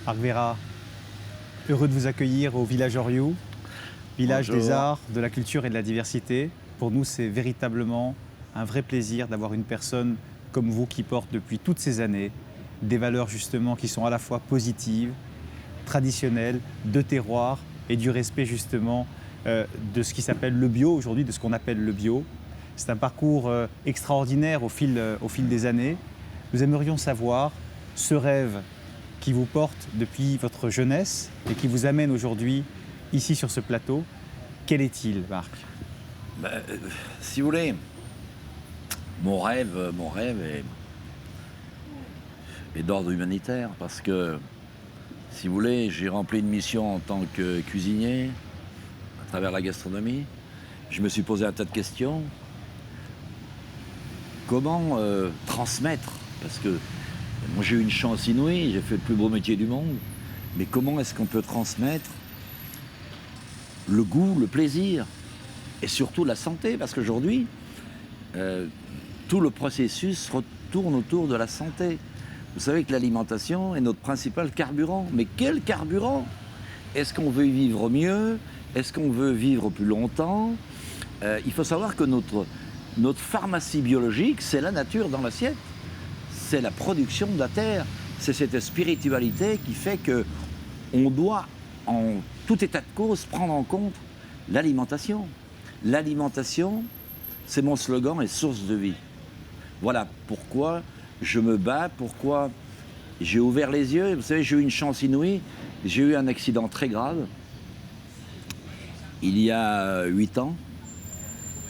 Marc Vera, heureux de vous accueillir au village Oriou, village des Bonjour. arts, de la culture et de la diversité. Pour nous, c'est véritablement un vrai plaisir d'avoir une personne comme vous qui porte depuis toutes ces années des valeurs justement qui sont à la fois positives, traditionnelles, de terroir et du respect justement de ce qui s'appelle le bio aujourd'hui, de ce qu'on appelle le bio. C'est un parcours extraordinaire au fil des années. Nous aimerions savoir ce rêve qui vous porte depuis votre jeunesse et qui vous amène aujourd'hui ici sur ce plateau. Quel est-il, Marc? Si vous voulez, mon rêve est d'ordre humanitaire parce que, si vous voulez, j'ai rempli une mission en tant que cuisinier à travers la gastronomie. Je me suis posé un tas de questions. Comment transmettre? Parce que moi j'ai eu une chance inouïe, j'ai fait le plus beau métier du monde. Mais comment est-ce qu'on peut transmettre le goût, le plaisir et surtout la santé? Parce qu'aujourd'hui, tout le processus retourne autour de la santé. Vous savez que l'alimentation est notre principal carburant. Mais quel carburant? Est-ce qu'on veut vivre mieux? Est-ce qu'on veut vivre plus longtemps? Il faut savoir que notre pharmacie biologique, c'est la nature dans l'assiette. C'est la production de la terre. C'est cette spiritualité qui fait qu'on doit, en tout état de cause, prendre en compte l'alimentation. L'alimentation, c'est mon slogan et source de vie. Voilà pourquoi je me bats, pourquoi j'ai ouvert les yeux. Vous savez, j'ai eu une chance inouïe. J'ai eu un accident très grave il y a 8 ans.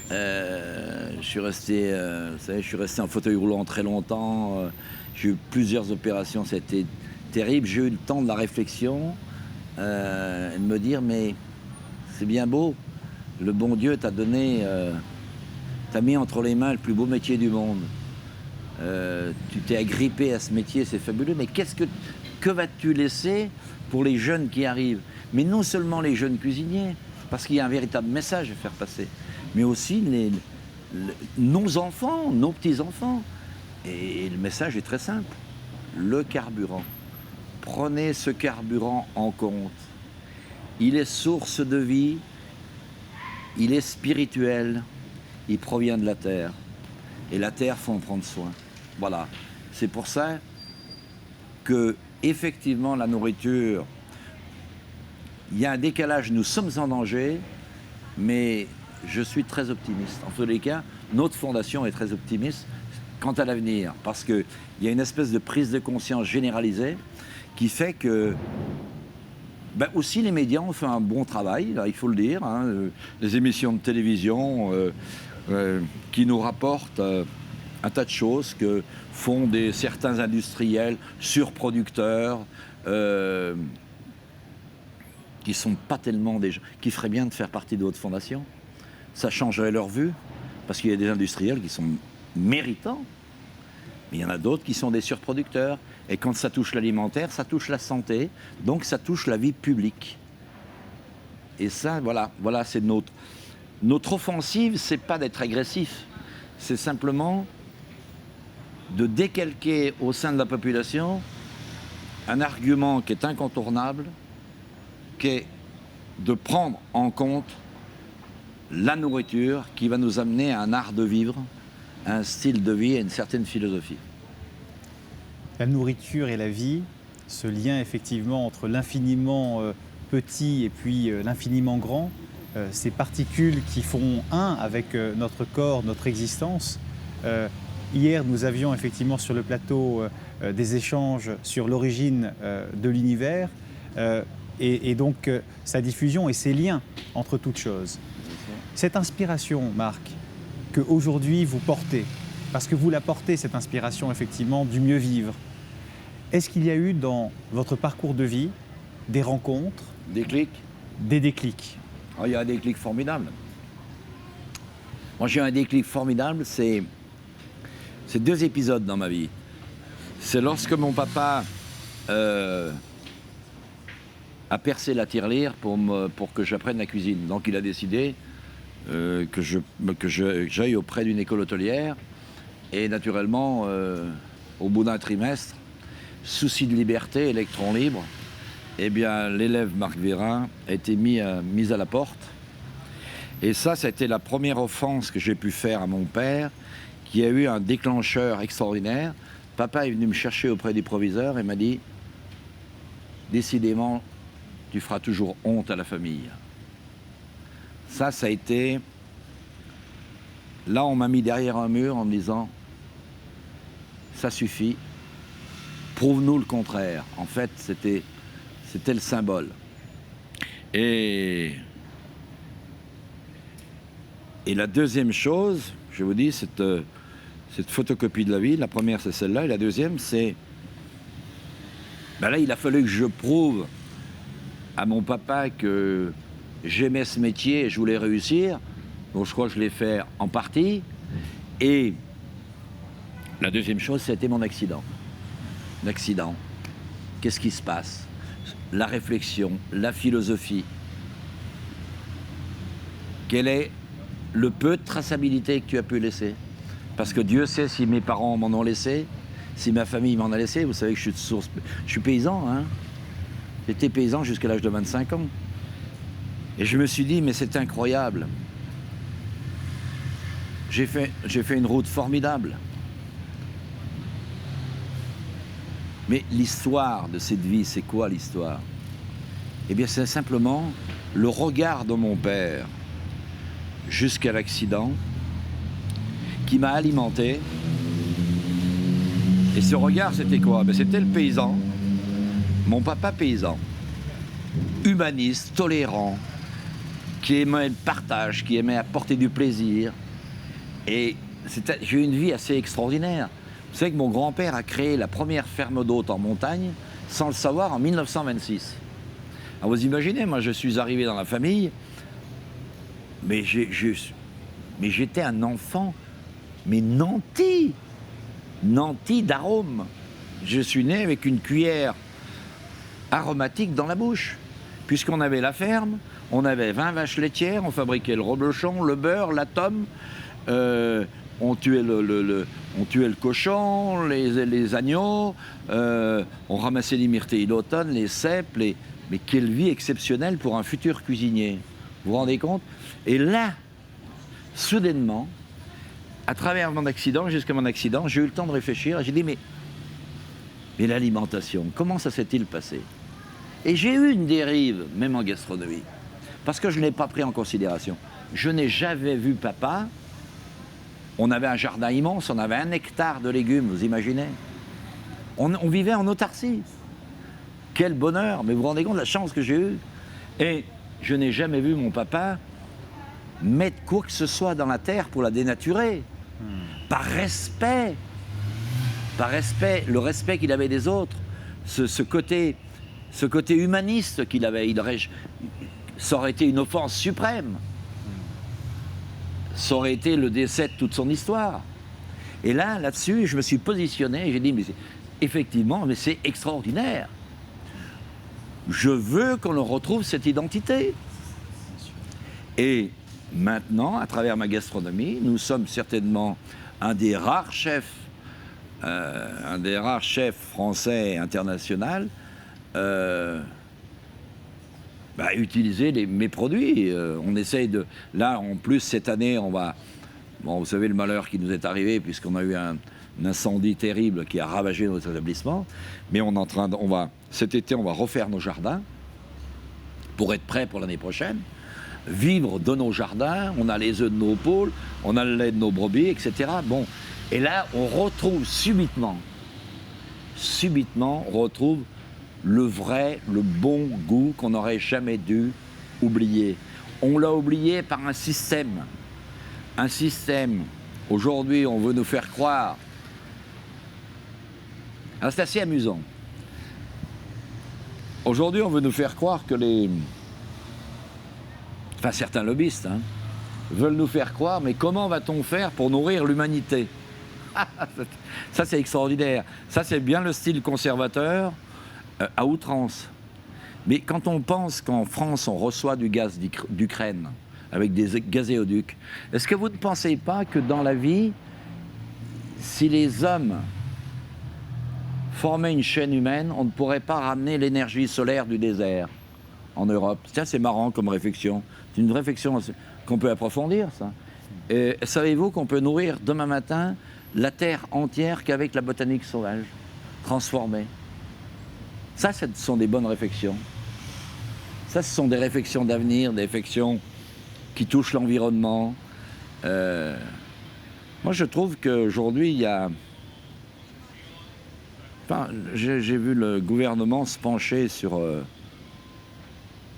Je suis resté, vous savez, je suis resté en fauteuil roulant très longtemps. J'ai eu plusieurs opérations, c'était terrible. J'ai eu le temps de la réflexion, et de me dire, mais c'est bien beau. Le bon Dieu t'a donné, t'a mis entre les mains le plus beau métier du monde. Tu t'es agrippé à ce métier, c'est fabuleux. Mais que vas-tu laisser pour les jeunes qui arrivent? Mais non seulement les jeunes cuisiniers, parce qu'il y a un véritable message à faire passer, mais aussi nos enfants, nos petits-enfants. Et le message est très simple. Le carburant. Prenez ce carburant en compte. Il est source de vie, il est spirituel, il provient de la terre. Et la terre, faut en prendre soin. Voilà. C'est pour ça que, effectivement, la nourriture, il y a un décalage, nous sommes en danger, mais je suis très optimiste. En tous les cas, notre fondation est très optimiste quant à l'avenir, parce qu'il y a une espèce de prise de conscience généralisée qui fait que, aussi les médias ont fait un bon travail, là, il faut le dire, hein, les émissions de télévision qui nous rapportent un tas de choses que font certains industriels surproducteurs, qui sont pas tellement des gens qui feraient bien de faire partie de votre fondation. Ça changerait leur vue, parce qu'il y a des industriels qui sont méritants, mais il y en a d'autres qui sont des surproducteurs. Et quand ça touche l'alimentaire, ça touche la santé, donc ça touche la vie publique. Et ça, voilà, c'est notre offensive, c'est pas d'être agressif, c'est simplement de décalquer au sein de la population un argument qui est incontournable, qui est de prendre en compte la nourriture qui va nous amener à un art de vivre, à un style de vie et une certaine philosophie. La nourriture et la vie, ce lien effectivement entre l'infiniment petit et puis l'infiniment grand, ces particules qui font un avec notre corps, notre existence. Hier, nous avions effectivement sur le plateau des échanges sur l'origine de l'univers et donc sa diffusion et ses liens entre toutes choses. Cette inspiration, Marc, qu'aujourd'hui vous portez, parce que vous la portez, cette inspiration effectivement du mieux vivre, est-ce qu'il y a eu dans votre parcours de vie des rencontres, Déclic? des déclics? Oh, il y a un déclic formidable. Moi, j'ai eu un déclic formidable, c'est 2 épisodes dans ma vie. C'est lorsque mon papa a percé la tirelire pour que j'apprenne la cuisine. Donc il a décidé que j'aille auprès d'une école hôtelière. Et naturellement, au bout d'un trimestre, souci de liberté, électron libre, eh bien, l'élève Marc Vérin a été mis à la porte. Et ça a été la première offense que j'ai pu faire à mon père, qui a eu un déclencheur extraordinaire. Papa est venu me chercher auprès du proviseur et m'a dit « Décidément, tu feras toujours honte à la famille. » Ça a été... Là, on m'a mis derrière un mur en me disant « Ça suffit, prouve-nous le contraire. » En fait, c'était le symbole. Et la deuxième chose, je vous dis, cette photocopie de la vie, la première c'est celle-là, et la deuxième c'est... Ben là, il a fallu que je prouve à mon papa que j'aimais ce métier et je voulais réussir. Donc je crois que je l'ai fait en partie. Et la deuxième chose, c'était mon accident. L'accident. Qu'est-ce qui se passe? La réflexion, la philosophie. Quel est le peu de traçabilité que tu as pu laisser? Parce que Dieu sait si mes parents m'en ont laissé, si ma famille m'en a laissé. Vous savez que je suis paysan, hein. J'étais paysan jusqu'à l'âge de 25 ans. Et je me suis dit, mais c'est incroyable. J'ai fait une route formidable. Mais l'histoire de cette vie, c'est quoi l'histoire? Eh bien, c'est simplement le regard de mon père jusqu'à l'accident qui m'a alimenté. Et ce regard, c'était quoi? Ben, c'était le paysan, mon papa paysan, humaniste, tolérant, qui aimait le partage, qui aimait apporter du plaisir. Et j'ai eu une vie assez extraordinaire. Vous savez que mon grand-père a créé la première ferme d'hôtes en montagne, sans le savoir, en 1926. Alors vous imaginez, moi je suis arrivé dans la famille, mais j'étais un enfant, mais nanti d'arômes. Je suis né avec une cuillère aromatique dans la bouche, puisqu'on avait la ferme, on avait 20 vaches laitières, on fabriquait le reblochon, le beurre, la tome, on tuait le cochon, les agneaux, on ramassait les myrtilles d'automne, les cèpes, mais quelle vie exceptionnelle pour un futur cuisinier. Vous vous rendez compte? Et là, soudainement, à travers mon accident, jusqu'à mon accident, j'ai eu le temps de réfléchir et j'ai dit, mais l'alimentation, comment ça s'est-il passé? Et j'ai eu une dérive, même en gastronomie, parce que je ne l'ai pas pris en considération. Je n'ai jamais vu papa. On avait un jardin immense, on avait 1 hectare de légumes, vous imaginez? On vivait en autarcie. Quel bonheur, mais vous vous rendez compte de la chance que j'ai eue? Et je n'ai jamais vu mon papa mettre quoi que ce soit dans la terre pour la dénaturer. Par respect, le respect qu'il avait des autres, ce côté humaniste qu'il avait, ça aurait été une offense suprême. Ça aurait été le décès de toute son histoire. Et là-dessus, je me suis positionné et j'ai dit, mais effectivement, mais c'est extraordinaire. Je veux qu'on retrouve cette identité. Et maintenant, à travers ma gastronomie, nous sommes certainement un des rares chefs français et international utiliser mes produits. On essaye de... Là, en plus, cette année, on va... Bon, vous savez le malheur qui nous est arrivé, puisqu'on a eu un incendie terrible qui a ravagé notre établissement. Mais cet été, on va refaire nos jardins pour être prêts pour l'année prochaine. Vivre de nos jardins, on a les œufs de nos poules, on a le lait de nos brebis, etc. Bon, et là, on retrouve subitement, on retrouve le vrai, le bon goût qu'on n'aurait jamais dû oublier. On l'a oublié par un système. Un système, aujourd'hui, on veut nous faire croire. Alors c'est assez amusant. Aujourd'hui, on veut nous faire croire que certains lobbyistes, veulent nous faire croire, mais comment va-t-on faire pour nourrir l'humanité? Ça, c'est extraordinaire. Ça, c'est bien le style conservateur à outrance. Mais quand on pense qu'en France, on reçoit du gaz d'Ukraine avec des gazéoducs, est-ce que vous ne pensez pas que dans la vie, si les hommes former une chaîne humaine, on ne pourrait pas ramener l'énergie solaire du désert en Europe. Tiens, c'est marrant comme réflexion. C'est une réflexion qu'on peut approfondir, ça. Et savez-vous qu'on peut nourrir demain matin la terre entière qu'avec la botanique sauvage, transformée? Ça, ce sont des bonnes réflexions. Ça, ce sont des réflexions d'avenir, des réflexions qui touchent l'environnement. Moi, je trouve qu'aujourd'hui, il y a... Enfin, j'ai vu le gouvernement se pencher sur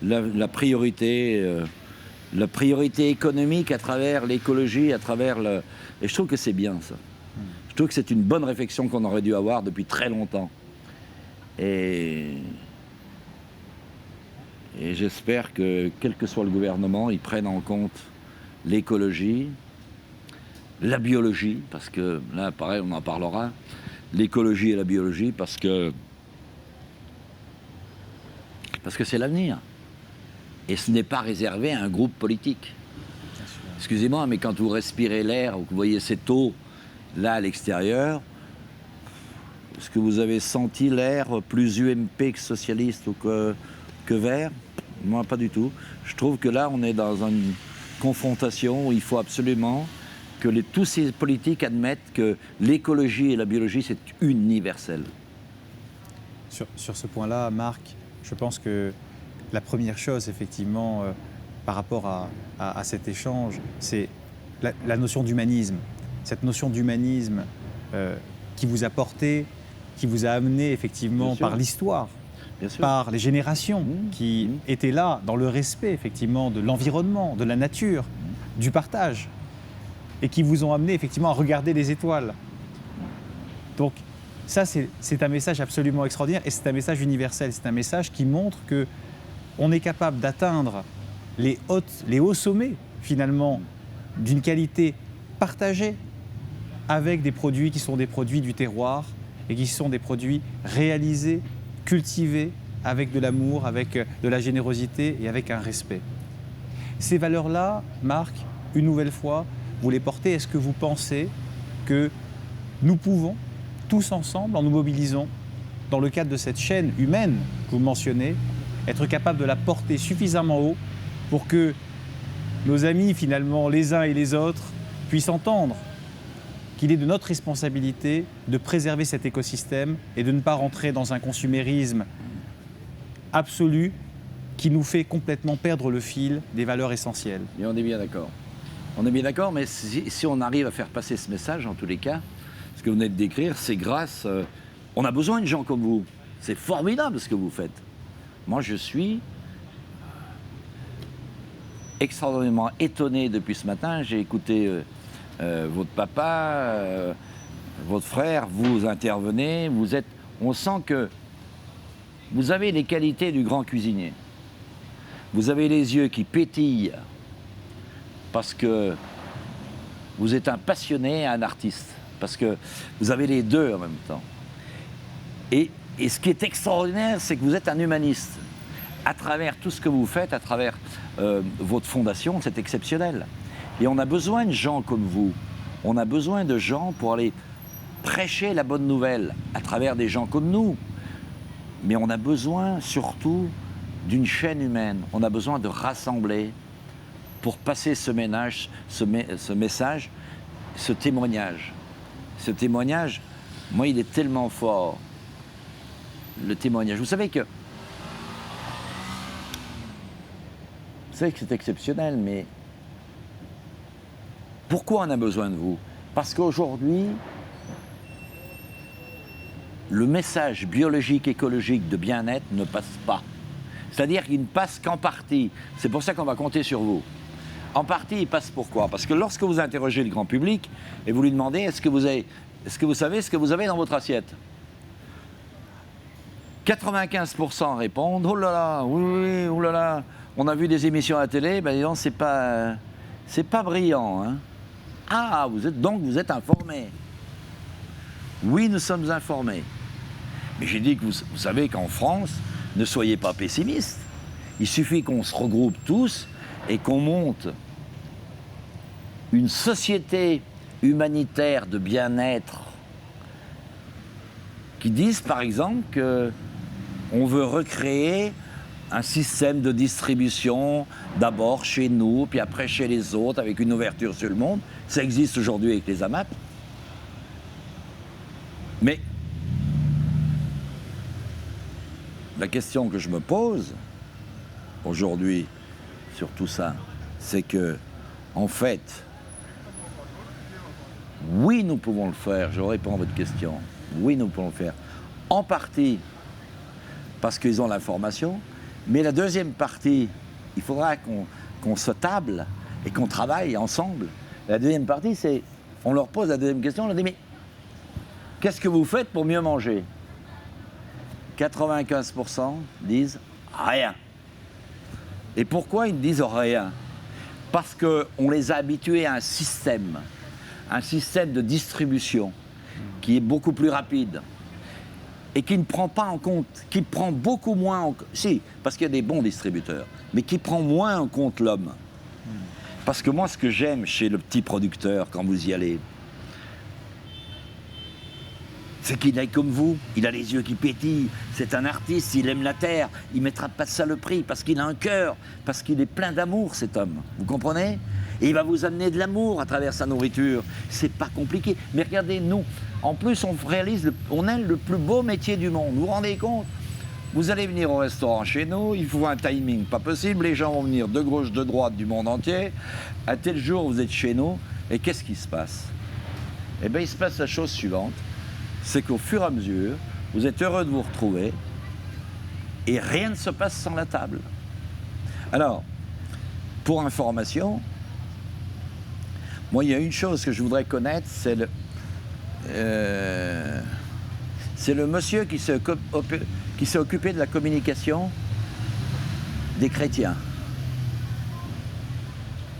la priorité économique à travers l'écologie, à travers le... Et je trouve que c'est bien, ça. Je trouve que c'est une bonne réflexion qu'on aurait dû avoir depuis très longtemps. Et j'espère que, quel que soit le gouvernement, ils prennent en compte l'écologie, la biologie, parce que là, pareil, on en parlera, l'écologie et la biologie, parce que c'est l'avenir. Et ce n'est pas réservé à un groupe politique. Excusez-moi, mais quand vous respirez l'air, ou que vous voyez cette eau là à l'extérieur, est-ce que vous avez senti l'air plus UMP que socialiste ou que vert? Moi, pas du tout. Je trouve que là, on est dans une confrontation où il faut absolument que tous ces politiques admettent que l'écologie et la biologie, c'est universel. Sur ce point-là, Marc, je pense que la première chose, effectivement, par rapport à cet échange, c'est la notion d'humanisme. Cette notion d'humanisme qui vous a porté, qui vous a amené, effectivement, par l'histoire, par les générations qui étaient là, dans le respect, effectivement, de l'environnement, de la nature, du partage, et qui vous ont amené, effectivement, à regarder les étoiles. Donc, ça, c'est un message absolument extraordinaire, et c'est un message universel. C'est un message qui montre qu'on est capable d'atteindre les hauts sommets, finalement, d'une qualité partagée, avec des produits qui sont des produits du terroir, et qui sont des produits réalisés, cultivés, avec de l'amour, avec de la générosité et avec un respect. Ces valeurs-là, Marc, une nouvelle fois, vous les portez. Est-ce que vous pensez que nous pouvons, tous ensemble, en nous mobilisant, dans le cadre de cette chaîne humaine que vous mentionnez, être capables de la porter suffisamment haut pour que nos amis, finalement, les uns et les autres, puissent entendre qu'il est de notre responsabilité de préserver cet écosystème et de ne pas rentrer dans un consumérisme absolu qui nous fait complètement perdre le fil des valeurs essentielles. Et on est bien d'accord. On est bien d'accord, mais si on arrive à faire passer ce message, en tous les cas, ce que vous venez de décrire, c'est grâce... on a besoin de gens comme vous. C'est formidable ce que vous faites. Moi, je suis extraordinairement étonné depuis ce matin. J'ai écouté votre papa, votre frère, vous intervenez. On sent que vous avez les qualités du grand cuisinier. Vous avez les yeux qui pétillent parce que vous êtes un passionné et un artiste. Parce que vous avez les deux en même temps. Et ce qui est extraordinaire, c'est que vous êtes un humaniste. À travers tout ce que vous faites, à travers votre fondation, c'est exceptionnel. Et on a besoin de gens comme vous. On a besoin de gens pour aller prêcher la bonne nouvelle à travers des gens comme nous. Mais on a besoin surtout d'une chaîne humaine. On a besoin de rassembler pour passer ce message, ce témoignage. Ce témoignage, moi, il est tellement fort. Le témoignage. Vous savez que c'est exceptionnel, mais pourquoi on a besoin de vous? Parce qu'aujourd'hui, le message biologique, écologique de bien-être ne passe pas. C'est-à-dire qu'il ne passe qu'en partie. C'est pour ça qu'on va compter sur vous. En partie, il passe pourquoi? Parce que lorsque vous interrogez le grand public et vous lui demandez est-ce que vous savez ce que vous avez dans votre assiette? 95% répondent oh là là, oui, oh là là, on a vu des émissions à la télé, ben disons, c'est pas brillant. Hein. Ah, vous êtes informés. Oui, nous sommes informés. Mais j'ai dit que vous savez qu'en France, ne soyez pas pessimistes. Il suffit qu'on se regroupe tous et qu'on monte une société humanitaire de bien-être qui disent par exemple qu'on veut recréer un système de distribution, d'abord chez nous, puis après chez les autres, avec une ouverture sur le monde. Ça existe aujourd'hui avec les AMAP. Mais la question que je me pose aujourd'hui sur tout ça, c'est que, en fait, oui, nous pouvons le faire. Je réponds à votre question. Oui, nous pouvons le faire. En partie parce qu'ils ont l'information, mais la deuxième partie, il faudra qu'on se table et qu'on travaille ensemble. La deuxième partie, c'est, on leur pose la deuxième question, on leur dit, mais qu'est-ce que vous faites pour mieux manger? 95% disent rien. Et pourquoi ils ne disent rien? Parce qu'on les a habitués à un système de distribution qui est beaucoup plus rapide et qui ne prend pas en compte, qui prend beaucoup moins en compte, si, parce qu'il y a des bons distributeurs, mais qui prend moins en compte l'homme. Parce que moi, ce que j'aime chez le petit producteur, quand vous y allez, c'est qu'il est comme vous, il a les yeux qui pétillent, c'est un artiste, il aime la terre, il ne mettra pas de saloperie, parce qu'il a un cœur, parce qu'il est plein d'amour, cet homme, vous comprenez? Et il va vous amener de l'amour à travers sa nourriture, c'est pas compliqué. Mais regardez, nous, en plus, on a le plus beau métier du monde, vous vous rendez compte? Vous allez venir au restaurant chez nous, il faut un timing pas possible, les gens vont venir de gauche, de droite, du monde entier, à tel jour vous êtes chez nous, et qu'est-ce qui se passe? Eh bien, il se passe la chose suivante, c'est qu'au fur et à mesure, vous êtes heureux de vous retrouver et rien ne se passe sans la table. Alors, pour information, moi, il y a une chose que je voudrais connaître, c'est le monsieur qui s'est occupé de la communication des chrétiens.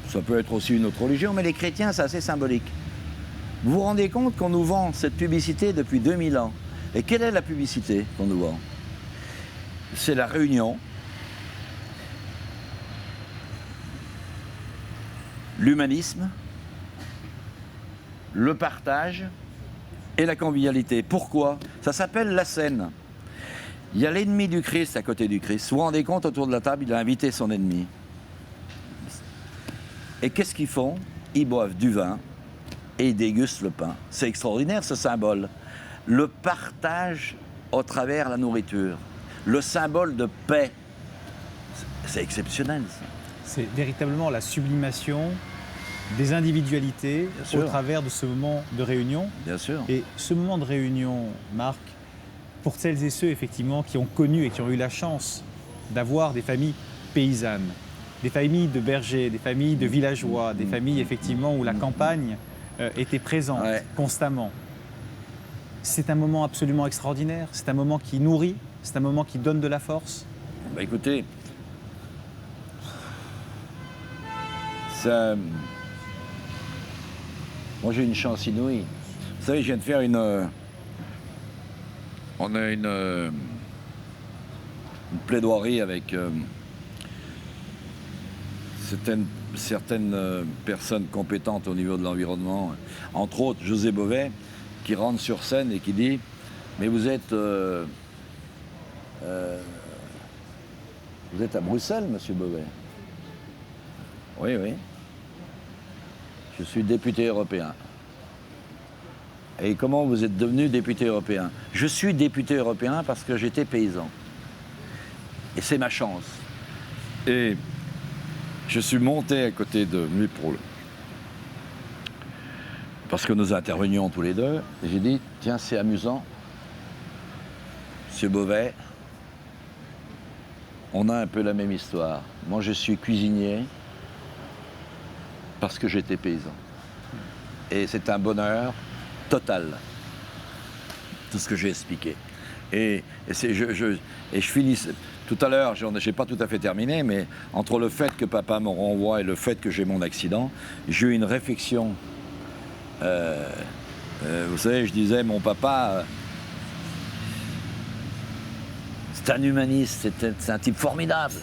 Ça peut être aussi une autre religion, mais les chrétiens, c'est assez symbolique. Vous vous rendez compte qu'on nous vend cette publicité depuis 2000 ans. Et quelle est la publicité qu'on nous vend? C'est la réunion, l'humanisme, le partage et la convivialité. Pourquoi? Ça s'appelle la scène. Il y a l'ennemi du Christ à côté du Christ. Vous vous rendez compte, autour de la table, il a invité son ennemi. Et qu'est-ce qu'ils font? Ils boivent du vin et ils dégustent le pain. C'est extraordinaire, ce symbole. Le partage au travers la nourriture. Le symbole de paix. C'est exceptionnel, ça. C'est véritablement la sublimation des individualités au travers de ce moment de réunion. Bien sûr. Et ce moment de réunion, Marc, pour celles et ceux effectivement qui ont connu et qui ont eu la chance d'avoir des familles paysannes, des familles de bergers, des familles de villageois, des familles effectivement où la campagne était présente constamment. C'est un moment absolument extraordinaire, c'est un moment qui nourrit, c'est un moment qui donne de la force. Bah écoutez, ça... Moi j'ai une chance inouïe. Vous savez, je viens de faire on a une plaidoirie avec certaines personnes compétentes au niveau de l'environnement, entre autres José Bové, qui rentre sur scène et qui dit « Mais vous êtes à Bruxelles, monsieur Bové ?» Oui, oui. Je suis député européen. Et comment vous êtes devenu député européen? Je suis député européen parce que j'étais paysan. Et c'est ma chance. Et je suis monté à côté de lui parce que nous intervenions tous les deux. Et j'ai dit, tiens, c'est amusant. Monsieur Bové, on a un peu la même histoire. Moi, je suis cuisinier parce que j'étais paysan. Et c'est un bonheur total, tout ce que j'ai expliqué. Et je finis, tout à l'heure, je n'ai pas tout à fait terminé, mais entre le fait que papa me renvoie et le fait que j'ai mon accident, j'ai eu une réflexion. Vous savez, je disais, mon papa, c'est un humaniste, c'est un type formidable.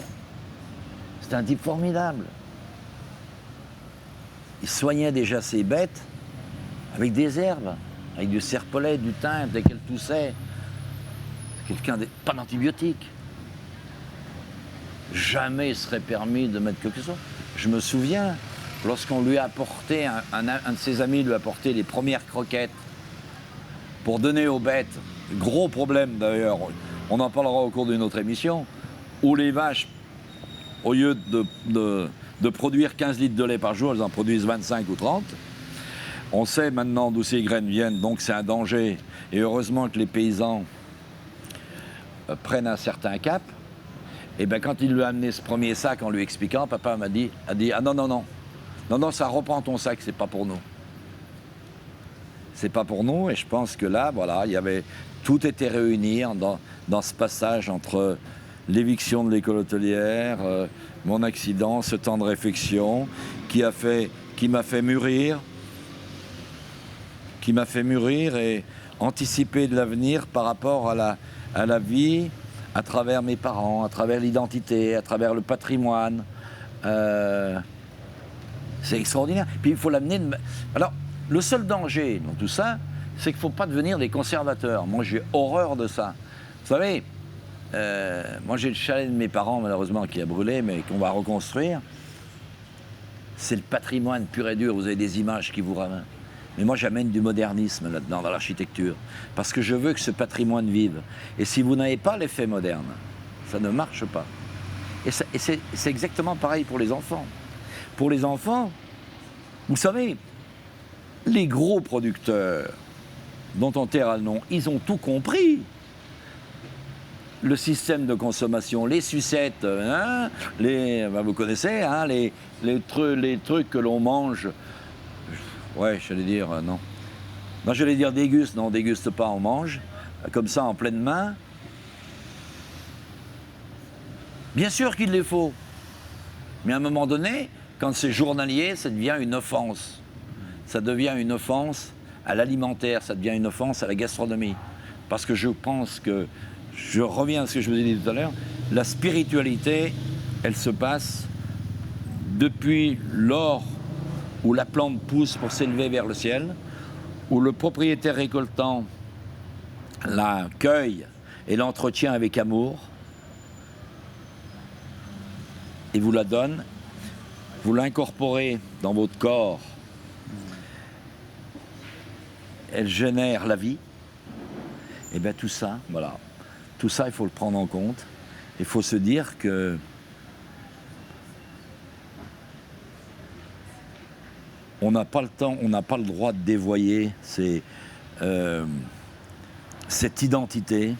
C'est un type formidable. Il soignait déjà ses bêtes avec des herbes, avec du serpolet, du thym, dès qu'elles toussaient. Pas d'antibiotiques. Jamais il serait permis de mettre quelque chose. Je me souviens, lorsqu'on lui a apporté, un de ses amis lui a apporté les premières croquettes pour donner aux bêtes, gros problème d'ailleurs, on en parlera au cours d'une autre émission, où les vaches, au lieu de produire 15 litres de lait par jour, elles en produisent 25 ou 30. On sait maintenant d'où ces graines viennent, donc c'est un danger. Et heureusement que les paysans prennent un certain cap. Et bien quand il lui a amené ce premier sac en lui expliquant, papa a dit ah non, non, non. Non, non, ça reprend ton sac, c'est pas pour nous. C'est pas pour nous, et je pense que là, voilà, tout était réuni dans ce passage entre l'éviction de l'école hôtelière, mon accident, ce temps de réflexion qui m'a fait mûrir et anticiper de l'avenir par rapport à la vie, à travers mes parents, à travers l'identité, à travers le patrimoine. C'est extraordinaire. Puis il faut l'amener... Alors, le seul danger dans tout ça, c'est qu'il ne faut pas devenir des conservateurs. Moi, j'ai horreur de ça. Vous savez, moi, j'ai le chalet de mes parents, malheureusement, qui a brûlé, mais qu'on va reconstruire. C'est le patrimoine pur et dur. Vous avez des images qui vous ramènent. Mais moi, j'amène du modernisme là-dedans, dans l'architecture. Parce que je veux que ce patrimoine vive. Et si vous n'avez pas l'effet moderne, ça ne marche pas. Et c'est exactement pareil pour les enfants. Pour les enfants, vous savez, les gros producteurs dont on taira le nom, ils ont tout compris. Le système de consommation, les sucettes, hein, vous connaissez, hein, les trucs que l'on mange. Ouais, j'allais dire non. Non, j'allais dire déguste, non, déguste pas, on mange. Comme ça, en pleine main. Bien sûr qu'il les faut. Mais à un moment donné, quand c'est journalier, ça devient une offense. Ça devient une offense à l'alimentaire, ça devient une offense à la gastronomie. Parce que je pense que, je reviens à ce que je vous ai dit tout à l'heure, la spiritualité, elle se passe depuis lors où la plante pousse pour s'élever vers le ciel, où le propriétaire récoltant la cueille et l'entretient avec amour, et vous la donne, vous l'incorporez dans votre corps, elle génère la vie, et bien tout ça, voilà, tout ça il faut le prendre en compte, il faut se dire que on n'a pas le temps, on n'a pas le droit de dévoyer cette identité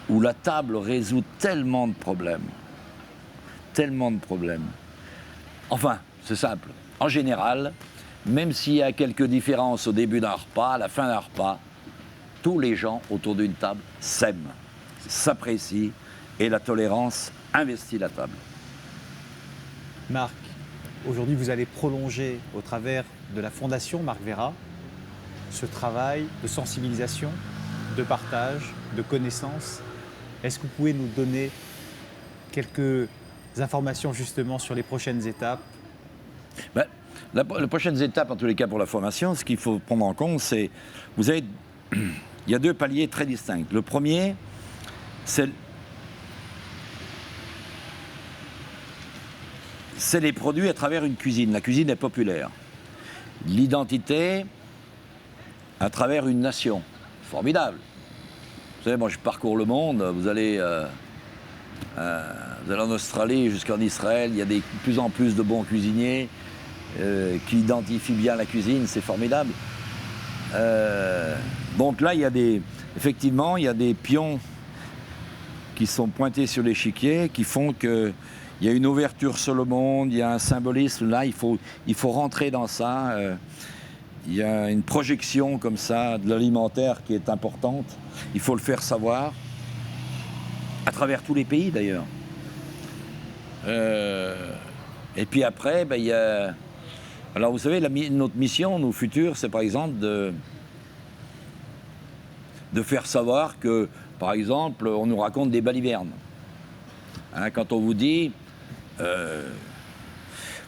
où la table résout tellement de problèmes. Tellement de problèmes. Enfin, c'est simple. En général, même s'il y a quelques différences au début d'un repas, à la fin d'un repas, tous les gens autour d'une table s'aiment, s'apprécient et la tolérance investit la table. Marc, aujourd'hui, vous allez prolonger au travers de la Fondation Marc Veyrat ce travail de sensibilisation, de partage, de connaissance. Est-ce que vous pouvez nous donner quelques informations justement sur les prochaines étapes? Les prochaines étapes, en tous les cas pour la formation, ce qu'il faut prendre en compte, c'est, il y a deux paliers très distincts. Le premier, c'est les produits à travers une cuisine. La cuisine est populaire. L'identité à travers une nation. Formidable. Vous savez, moi je parcours le monde, vous allez en Australie jusqu'en Israël, il y a de plus en plus de bons cuisiniers qui identifient bien la cuisine, c'est formidable. Donc là, effectivement, il y a des pions qui sont pointés sur l'échiquier, qui font qu'il y a une ouverture sur le monde, il y a un symbolisme. Là, il faut rentrer dans ça. Il y a une projection comme ça de l'alimentaire qui est importante. Il faut le faire savoir, à travers tous les pays d'ailleurs. Et puis après, il y a... Alors vous savez, notre mission, nos futurs, c'est par exemple de faire savoir que, par exemple, on nous raconte des balivernes. Hein, quand on vous dit...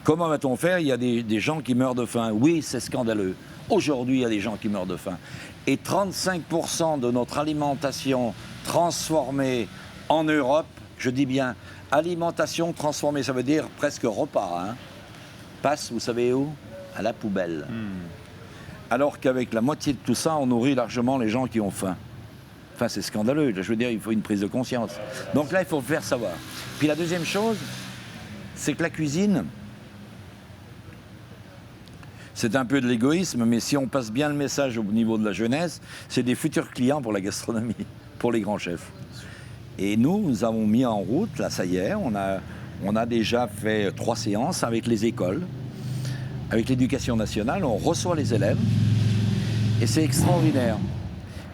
Comment va-t-on faire? Il y a des gens qui meurent de faim. Oui, c'est scandaleux. Aujourd'hui, il y a des gens qui meurent de faim. Et 35% de notre alimentation transformée en Europe, je dis bien alimentation transformée, ça veut dire presque repas, hein, passe, vous savez où? À la poubelle. Alors qu'avec la moitié de tout ça, on nourrit largement les gens qui ont faim. Enfin, c'est scandaleux. Je veux dire, il faut une prise de conscience. Donc là, il faut le faire savoir. Puis la deuxième chose, c'est que la cuisine, c'est un peu de l'égoïsme, mais si on passe bien le message au niveau de la jeunesse, c'est des futurs clients pour la gastronomie, pour les grands chefs. Et nous avons mis en route, là, ça y est, on a déjà fait 3 séances avec les écoles, avec l'éducation nationale, on reçoit les élèves, et c'est extraordinaire.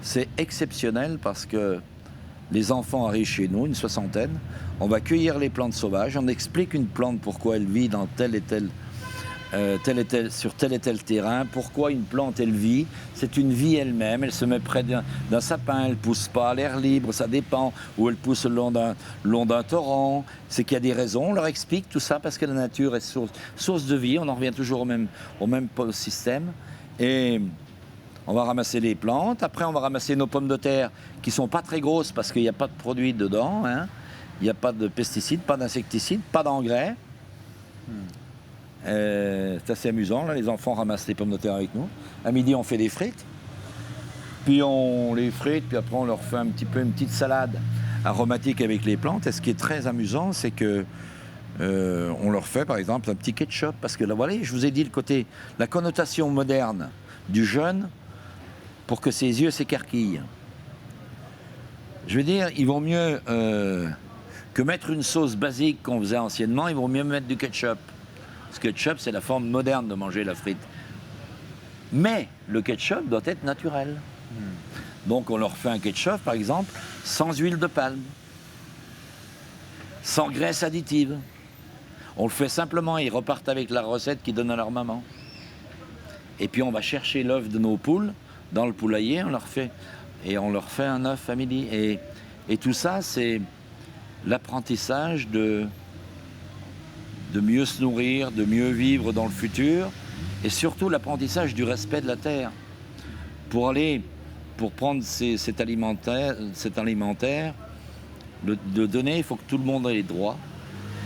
C'est exceptionnel parce que les enfants arrivent chez nous, une soixantaine, on va cueillir les plantes sauvages, on explique une plante, pourquoi elle vit dans sur tel et tel terrain, pourquoi une plante elle vit, c'est une vie elle-même, elle se met près d'un sapin, elle ne pousse pas à l'air libre, ça dépend, ou elle pousse le long d'un torrent, c'est qu'il y a des raisons, on leur explique tout ça parce que la nature est source de vie, on en revient toujours au même système, et on va ramasser les plantes, après on va ramasser nos pommes de terre qui ne sont pas très grosses parce qu'il n'y a pas de produits dedans, hein. Il n'y a pas de pesticides, pas d'insecticides, pas d'engrais. C'est assez amusant, là, les enfants ramassent les pommes de terre avec nous. À midi, on fait des frites, puis on les frite, puis après on leur fait une petite salade aromatique avec les plantes. Et ce qui est très amusant, c'est que on leur fait par exemple un petit ketchup, parce que là, voilà, je vous ai dit la connotation moderne du jeune, pour que ses yeux s'écarquillent. Je veux dire, il vaut mieux que mettre une sauce basique qu'on faisait anciennement, il vaut mieux mettre du ketchup. Parce que le ketchup, c'est la forme moderne de manger la frite. Mais le ketchup doit être naturel. Donc on leur fait un ketchup, par exemple, sans huile de palme, sans graisse additive. On le fait simplement, ils repartent avec la recette qu'ils donnent à leur maman. Et puis on va chercher l'œuf de nos poules dans le poulailler, on leur fait un œuf à midi. Et tout ça, c'est l'apprentissage de mieux se nourrir, de mieux vivre dans le futur, et surtout l'apprentissage du respect de la terre. Pour prendre cet alimentaire, de donner, il faut que tout le monde ait les droits.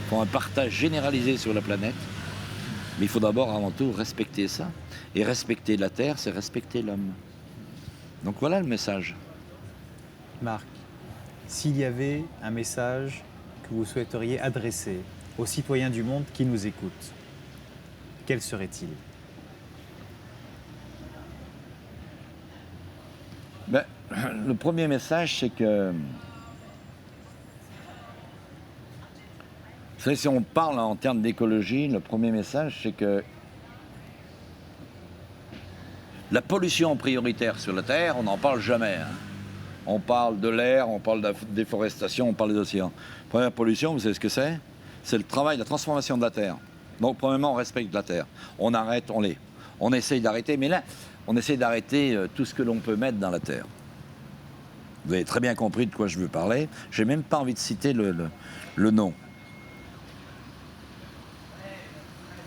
Il faut un partage généralisé sur la planète. Mais il faut d'abord, avant tout, respecter ça. Et respecter la terre, c'est respecter l'homme. Donc voilà le message. Marc, s'il y avait un message que vous souhaiteriez adresser aux citoyens du monde qui nous écoutent, quel serait-il? Le premier message, c'est que... Vous savez, si on parle en termes d'écologie, le premier message, c'est que la pollution prioritaire sur la Terre, on n'en parle jamais. Hein. On parle de l'air, on parle de la déforestation, on parle des océans. Première pollution, vous savez ce que c'est? C'est le travail, la transformation de la Terre. Donc, premièrement, on respecte la Terre. On arrête, on essaye d'arrêter, mais là, on essaye d'arrêter tout ce que l'on peut mettre dans la Terre. Vous avez très bien compris de quoi je veux parler. Je n'ai même pas envie de citer le nom.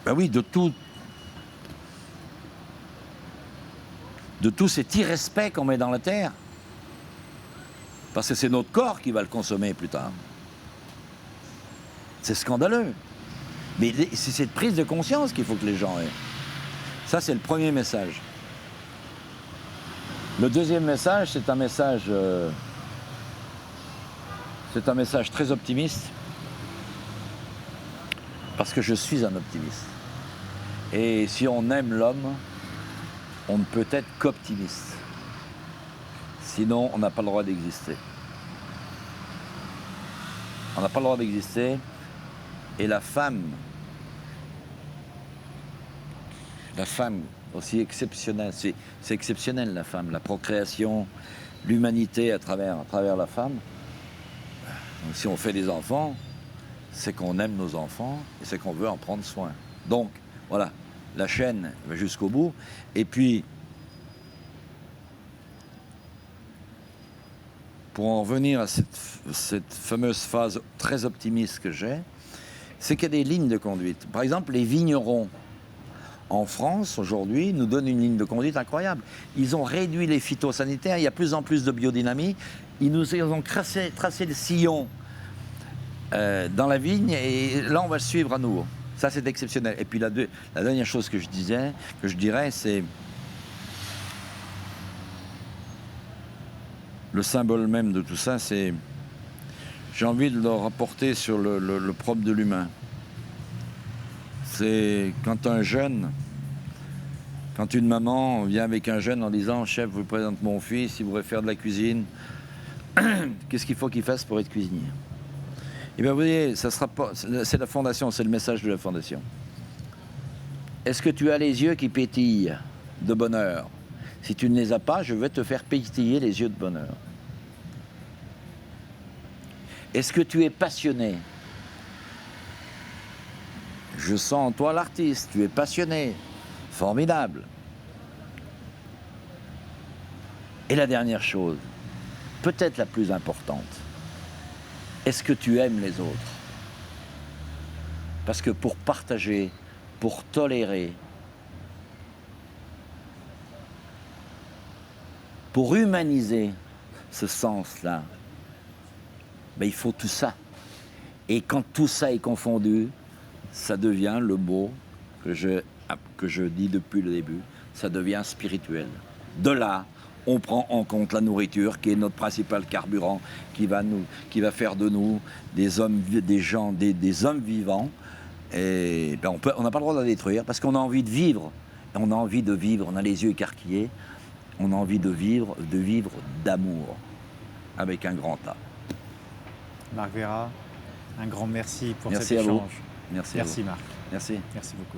Ben oui, de tout cet irrespect qu'on met dans la terre. Parce que c'est notre corps qui va le consommer plus tard. C'est scandaleux. Mais c'est cette prise de conscience qu'il faut que les gens aient. Ça, c'est le premier message. Le deuxième message, c'est un message très optimiste. Parce que je suis un optimiste. Et si on aime l'homme, on ne peut être qu'optimiste. Sinon, on n'a pas le droit d'exister. On n'a pas le droit d'exister. Et la femme aussi exceptionnelle, c'est exceptionnel la femme, la procréation, l'humanité à travers la femme. Donc, si on fait des enfants, c'est qu'on aime nos enfants et c'est qu'on veut en prendre soin. Donc, voilà, la chaîne va jusqu'au bout. Et puis, pour en revenir à cette fameuse phase très optimiste que j'ai, c'est qu'il y a des lignes de conduite. Par exemple, les vignerons en France, aujourd'hui, nous donnent une ligne de conduite incroyable. Ils ont réduit les phytosanitaires, il y a de plus en plus de biodynamie. Ils ont tracé le sillon dans la vigne, et là, on va le suivre à nouveau. Ça, c'est exceptionnel. Et puis, la dernière chose que je dirais, c'est le symbole même de tout ça, c'est... J'ai envie de le rapporter sur le propre de l'humain. C'est quand une maman vient avec un jeune en disant « Chef, je vous présente mon fils, il voudrait faire de la cuisine. Qu'est-ce qu'il faut qu'il fasse pour être cuisinier ?» Eh bien, vous voyez, c'est la fondation, c'est le message de la fondation. Est-ce que tu as les yeux qui pétillent de bonheur? Si tu ne les as pas, je vais te faire pétiller les yeux de bonheur. Est-ce que tu es passionné? Je sens en toi l'artiste, tu es passionné. Formidable. Et la dernière chose, peut-être la plus importante, est-ce que tu aimes les autres? Parce que pour partager, pour tolérer, pour humaniser ce sens-là, ben, il faut tout ça. Et quand tout ça est confondu, ça devient le mot que je dis depuis le début, ça devient spirituel. De là, on prend en compte la nourriture, qui est notre principal carburant, qui va faire de nous des hommes vivants. Et ben on n'a pas le droit de la détruire, parce qu'on a envie de vivre. Et on a envie de vivre, on a les yeux écarquillés, on a envie de vivre d'amour, avec un grand A. Marc Veyrat, un grand merci pour cet Merci à vous. échange. Merci Marc. Merci. Merci beaucoup.